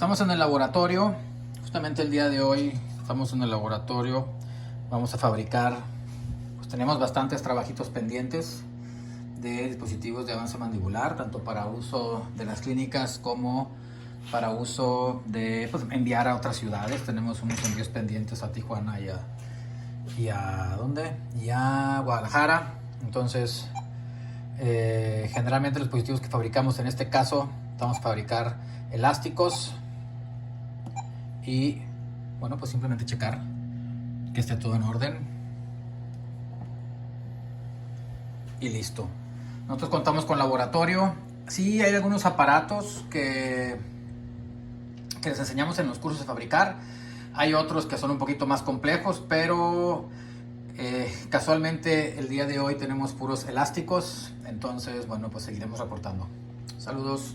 Estamos en el laboratorio, justamente el día de hoy estamos en el laboratorio, vamos a fabricar, pues tenemos bastantes trabajitos pendientes de dispositivos de avance mandibular, tanto para uso de las clínicas como para uso de enviar a otras ciudades. Tenemos unos envíos pendientes a Tijuana ¿dónde? Y a Guadalajara. Entonces, generalmente los dispositivos que fabricamos, en este caso, vamos a fabricar elásticos y, bueno, pues simplemente checar que esté todo en orden y listo. Nosotros contamos con laboratorio. Sí, hay algunos aparatos que les enseñamos en los cursos a fabricar. Hay otros que son un poquito más complejos, pero casualmente el día de hoy tenemos puros elásticos. Entonces, bueno, pues seguiremos reportando. Saludos.